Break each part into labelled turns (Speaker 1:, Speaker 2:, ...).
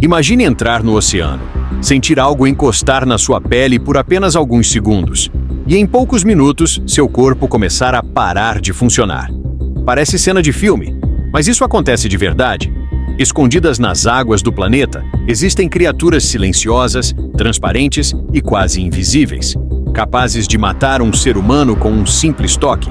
Speaker 1: Imagine entrar no oceano, sentir algo encostar na sua pele por apenas alguns segundos, e em poucos minutos seu corpo começar a parar de funcionar. Parece cena de filme, mas isso acontece de verdade. Escondidas nas águas do planeta, existem criaturas silenciosas, transparentes e quase invisíveis, capazes de matar um ser humano com um simples toque.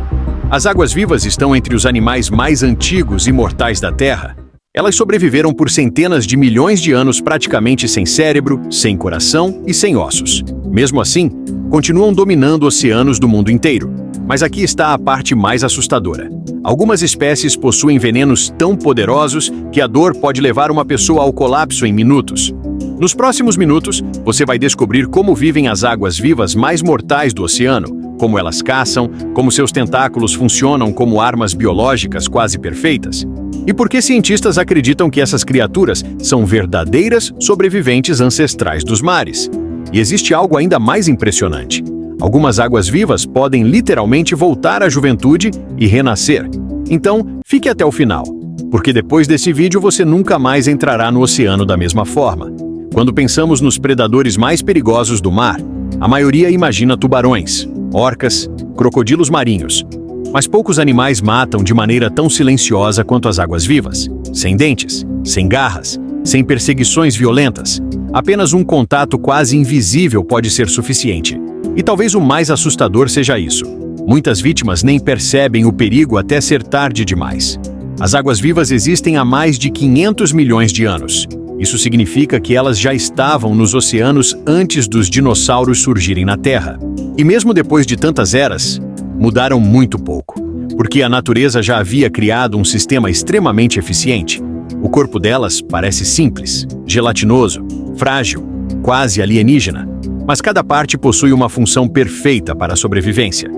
Speaker 1: As águas-vivas estão entre os animais mais antigos e mortais da Terra. Elas sobreviveram por centenas de milhões de anos praticamente sem cérebro, sem coração e sem ossos. Mesmo assim, continuam dominando oceanos do mundo inteiro. Mas aqui está a parte mais assustadora. Algumas espécies possuem venenos tão poderosos que a dor pode levar uma pessoa ao colapso em minutos. Nos próximos minutos, você vai descobrir como vivem as águas-vivas mais mortais do oceano, como elas caçam, como seus tentáculos funcionam como armas biológicas quase perfeitas, e por que cientistas acreditam que essas criaturas são verdadeiras sobreviventes ancestrais dos mares. E existe algo ainda mais impressionante. Algumas águas-vivas podem literalmente voltar à juventude e renascer. Então, fique até o final, porque depois desse vídeo você nunca mais entrará no oceano da mesma forma. Quando pensamos nos predadores mais perigosos do mar, a maioria imagina tubarões, orcas, crocodilos marinhos. Mas poucos animais matam de maneira tão silenciosa quanto as águas-vivas, sem dentes, sem garras, sem perseguições violentas. Apenas um contato quase invisível pode ser suficiente. E talvez o mais assustador seja isso. Muitas vítimas nem percebem o perigo até ser tarde demais. As águas-vivas existem há mais de 500 milhões de anos. Isso significa que elas já estavam nos oceanos antes dos dinossauros surgirem na Terra. E mesmo depois de tantas eras, mudaram muito pouco, porque a natureza já havia criado um sistema extremamente eficiente. O corpo delas parece simples, gelatinoso, frágil, quase alienígena, mas cada parte possui uma função perfeita para a sobrevivência.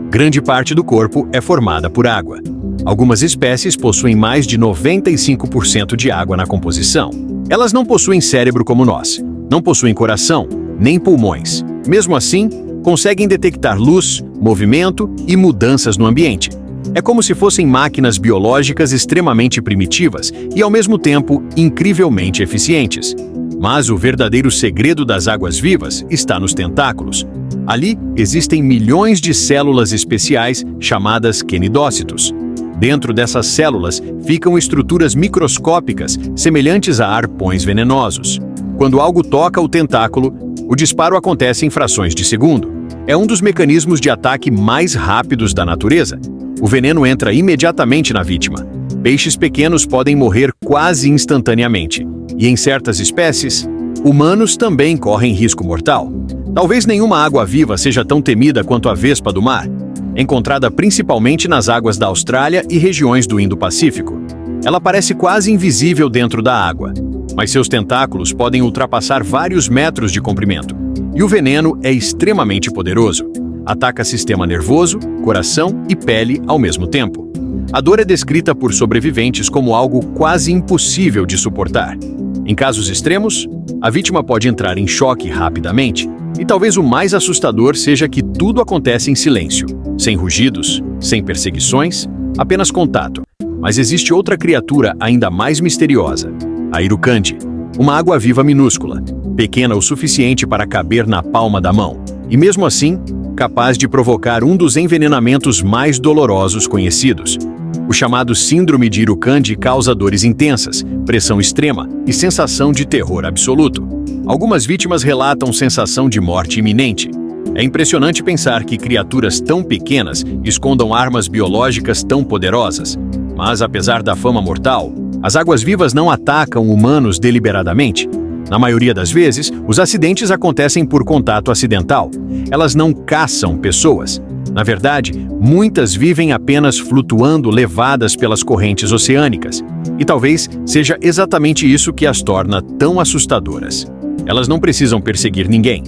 Speaker 1: Grande parte do corpo é formada por água. Algumas espécies possuem mais de 95% de água na composição. Elas não possuem cérebro como nós, não possuem coração, nem pulmões. Mesmo assim, conseguem detectar luz, movimento e mudanças no ambiente. É como se fossem máquinas biológicas extremamente primitivas e, ao mesmo tempo, incrivelmente eficientes. Mas o verdadeiro segredo das águas-vivas está nos tentáculos. Ali existem milhões de células especiais chamadas quenidócitos. Dentro dessas células ficam estruturas microscópicas semelhantes a arpões venenosos. Quando algo toca o tentáculo, o disparo acontece em frações de segundo. É um dos mecanismos de ataque mais rápidos da natureza. O veneno entra imediatamente na vítima. Peixes pequenos podem morrer quase instantaneamente. E em certas espécies, humanos também correm risco mortal. Talvez nenhuma água-viva seja tão temida quanto a vespa do mar, encontrada principalmente nas águas da Austrália e regiões do Indo-Pacífico. Ela parece quase invisível dentro da água, mas seus tentáculos podem ultrapassar vários metros de comprimento. E o veneno é extremamente poderoso. Ataca sistema nervoso, coração e pele ao mesmo tempo. A dor é descrita por sobreviventes como algo quase impossível de suportar. Em casos extremos, a vítima pode entrar em choque rapidamente, e talvez o mais assustador seja que tudo acontece em silêncio, sem rugidos, sem perseguições, apenas contato. Mas existe outra criatura ainda mais misteriosa, a Irukandji, uma água-viva minúscula, pequena o suficiente para caber na palma da mão, e mesmo assim, capaz de provocar um dos envenenamentos mais dolorosos conhecidos. O chamado síndrome de Irukandji causa dores intensas, pressão extrema e sensação de terror absoluto. Algumas vítimas relatam sensação de morte iminente. É impressionante pensar que criaturas tão pequenas escondam armas biológicas tão poderosas. Mas apesar da fama mortal, as águas-vivas não atacam humanos deliberadamente. Na maioria das vezes, os acidentes acontecem por contato acidental. Elas não caçam pessoas. Na verdade, muitas vivem apenas flutuando levadas pelas correntes oceânicas. E talvez seja exatamente isso que as torna tão assustadoras. Elas não precisam perseguir ninguém.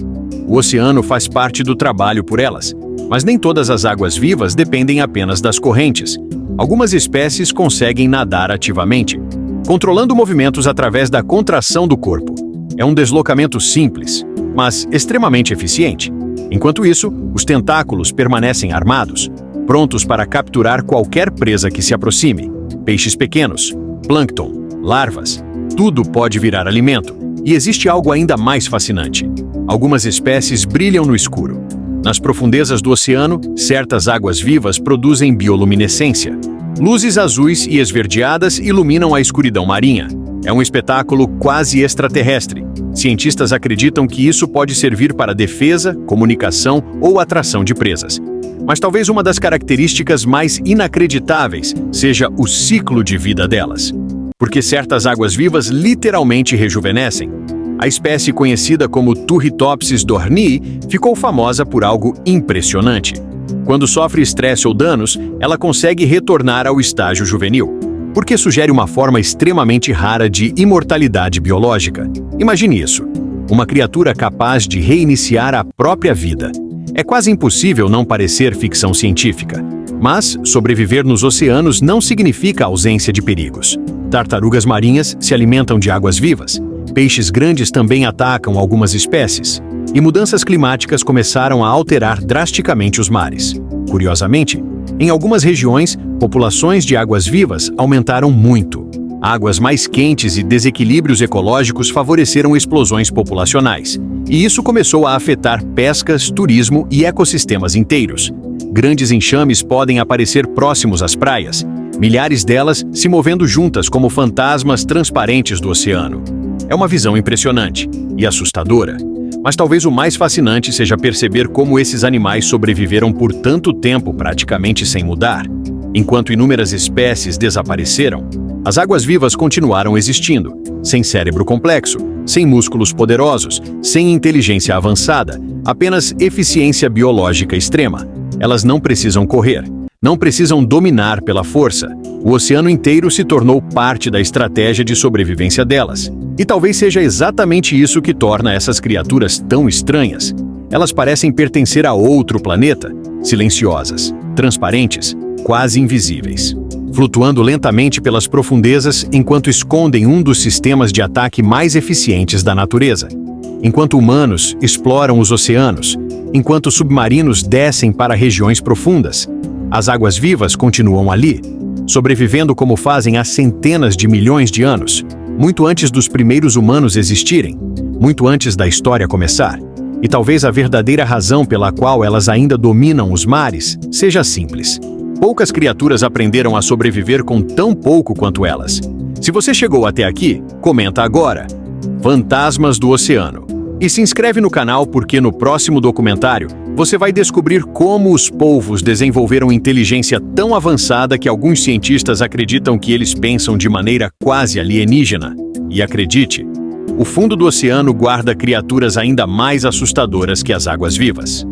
Speaker 1: O oceano faz parte do trabalho por elas. Mas nem todas as águas-vivas dependem apenas das correntes. Algumas espécies conseguem nadar ativamente, controlando movimentos através da contração do corpo. É um deslocamento simples, mas extremamente eficiente. Enquanto isso, os tentáculos permanecem armados, prontos para capturar qualquer presa que se aproxime. Peixes pequenos, plâncton, larvas, tudo pode virar alimento. E existe algo ainda mais fascinante. Algumas espécies brilham no escuro. Nas profundezas do oceano, certas águas-vivas produzem bioluminescência. Luzes azuis e esverdeadas iluminam a escuridão marinha. É um espetáculo quase extraterrestre. Cientistas acreditam que isso pode servir para defesa, comunicação ou atração de presas. Mas talvez uma das características mais inacreditáveis seja o ciclo de vida delas. Porque certas águas-vivas literalmente rejuvenescem. A espécie conhecida como Turritopsis dohrnii ficou famosa por algo impressionante. Quando sofre estresse ou danos, ela consegue retornar ao estágio juvenil, porque sugere uma forma extremamente rara de imortalidade biológica. Imagine isso, uma criatura capaz de reiniciar a própria vida. É quase impossível não parecer ficção científica. Mas sobreviver nos oceanos não significa ausência de perigos. Tartarugas marinhas se alimentam de águas vivas. Peixes grandes também atacam algumas espécies. E mudanças climáticas começaram a alterar drasticamente os mares. Curiosamente, em algumas regiões, populações de águas-vivas aumentaram muito. Águas mais quentes e desequilíbrios ecológicos favoreceram explosões populacionais. E isso começou a afetar pescas, turismo e ecossistemas inteiros. Grandes enxames podem aparecer próximos às praias, milhares delas se movendo juntas como fantasmas transparentes do oceano. É uma visão impressionante e assustadora. Mas talvez o mais fascinante seja perceber como esses animais sobreviveram por tanto tempo praticamente sem mudar. Enquanto inúmeras espécies desapareceram, as águas-vivas continuaram existindo, sem cérebro complexo, sem músculos poderosos, sem inteligência avançada, apenas eficiência biológica extrema. Elas não precisam correr, não precisam dominar pela força. O oceano inteiro se tornou parte da estratégia de sobrevivência delas. E talvez seja exatamente isso que torna essas criaturas tão estranhas. Elas parecem pertencer a outro planeta, silenciosas, transparentes, quase invisíveis, flutuando lentamente pelas profundezas enquanto escondem um dos sistemas de ataque mais eficientes da natureza. Enquanto humanos exploram os oceanos, enquanto submarinos descem para regiões profundas, as águas-vivas continuam ali, sobrevivendo como fazem há centenas de milhões de anos, muito antes dos primeiros humanos existirem, muito antes da história começar. E talvez a verdadeira razão pela qual elas ainda dominam os mares seja simples. Poucas criaturas aprenderam a sobreviver com tão pouco quanto elas. Se você chegou até aqui, comenta agora. Fantasmas do Oceano. E se inscreve no canal porque no próximo documentário você vai descobrir como os polvos desenvolveram inteligência tão avançada que alguns cientistas acreditam que eles pensam de maneira quase alienígena. E acredite, o fundo do oceano guarda criaturas ainda mais assustadoras que as águas-vivas.